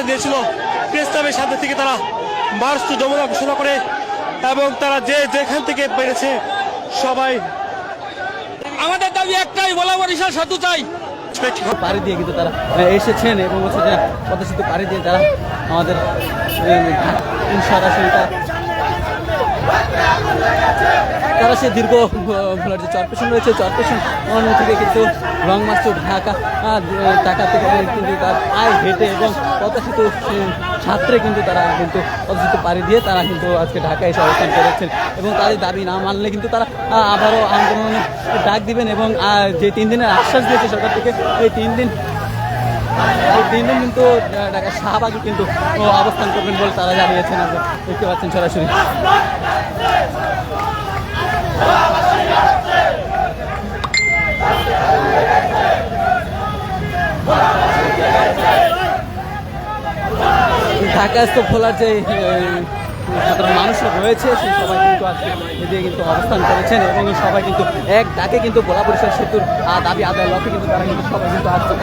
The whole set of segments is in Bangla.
বার্তা দিয়েছিল প্রেস ক্লাবের সামনে থেকে তারা মার্চ টু যমুনা ঘোষণা করে এবং তারা যে যেখান থেকে পেরেছে সবাই। আমাদের দাবি একটাই, ভোলা বরিশাল সেতু চাই। পাড়ি দিয়ে কিন্তু তারা এসেছেন এবং হচ্ছে যে পদ্মা সেতু পাড়ি দিয়ে তারা আমাদের সরাসরি তারা সে দীর্ঘ ভোলার যে চরপেশন রয়েছে চরপেশন থেকে কিন্তু রং মার্চ টু ঢাকা থেকে কিন্তু তার পায়ে হেঁটে এবং পদ্মা সেতু ছাত্রে কিন্তু তারা কিন্তু পদ্মা সেতু পাড়ি দিয়ে তারা কিন্তু আজকে ঢাকায় এসে অবস্থান করেছেন এবং তাদের দাবি না মানলে কিন্তু তারা আবারও আন্দোলনের ডাক দিবেন এবং যে 3 দিনের আশ্বাস দিয়েছে সরকার থেকে এই 3 দিন কিন্তু ঢাকা শাহবাগে কিন্তু অবস্থান করবেন বলে তারা জানিয়েছেন। আপনারা দেখতে পাচ্ছেন সরাসরি ঢাকাস্থ ভোলার যে সাধারণ মানুষরা রয়েছে সেই সবাই কিন্তু আজকে এদিকে কিন্তু অবস্থান করেছেন এবং সবাই কিন্তু এক ডাকে কিন্তু ভোলা বরিশাল সেতুর দাবি আদায়ের লক্ষ্যে কিন্তু তারা কিন্তু সবাই কিন্তু আজকে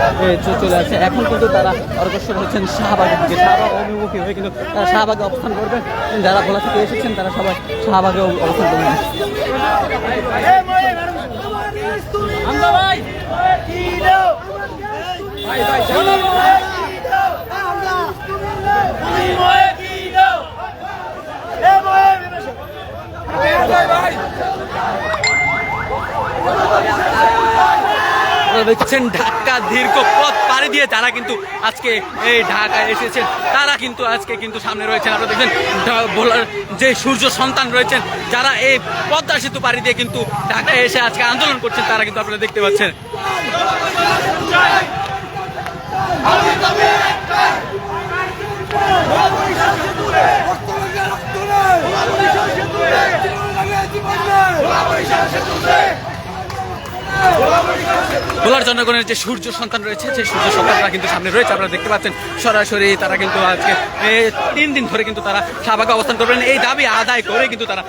চলে আসছে। এখন কিন্তু তারা অগ্রসর হচ্ছেন শাহবাগের দিকে। শাহবাগ অভিমুখী হয়ে কিন্তু তারা শাহবাগে অবস্থান করবেন। যারা ভোলা থেকে এসেছেন তারা সবাই শাহবাগে অবস্থান করবেন। দেখছেন ঢাকা দীর্ঘ পথ পাড়ি দিয়ে তারা কিন্তু আজকে এই ঢাকায় এসেছেন। তারা কিন্তু আজকে কিন্তু সামনে রয়েছেন। আপনারা দেখছেন ভোলার যে সূর্য সন্তান রয়েছেন যারা এই পদ্মা সেতু পাড়ি দিয়ে কিন্তু ঢাকায় এসে আজকে আন্দোলন করছেন তারা কিন্তু আপনারা দেখতে পাচ্ছেন। ভোলার জনগণের যে সূর্য সন্তান রয়েছে সেই সূর্য সন্তানরা কিন্তু সামনে রয়েছে। আপনারা দেখতে পাচ্ছেন সরাসরি তারা কিন্তু আজকে 3 দিন ধরে কিন্তু তারা শাহবাগে অবস্থান করবেন। এই দাবি আদায় করে কিন্তু তারা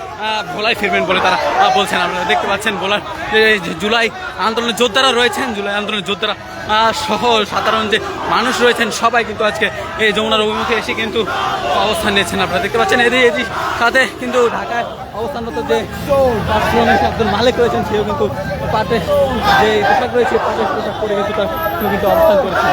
ভোলায় ফিরবেন বলে তারা বলছেন। আপনারা দেখতে পাচ্ছেন ভোলার জুলাই আন্দোলনের যোদ্ধারা রয়েছেন, জুলাই আন্দোলনের যোদ্ধারা সহ সাধারণ যে মানুষ রয়েছেন সবাই কিন্তু আজকে এই যমুনার অভিমুখে এসে কিন্তু অবস্থান নিয়েছেন। আপনারা দেখতে পাচ্ছেন এদিকে সাথে কিন্তু ঢাকায় অবস্থানরত যে আব্দুল মালিক রয়েছেন সেও কিন্তু পাটে যে পোশাক রয়েছে পাটের পোশাক পরে কিন্তু তার কিন্তু অবস্থান করেছে।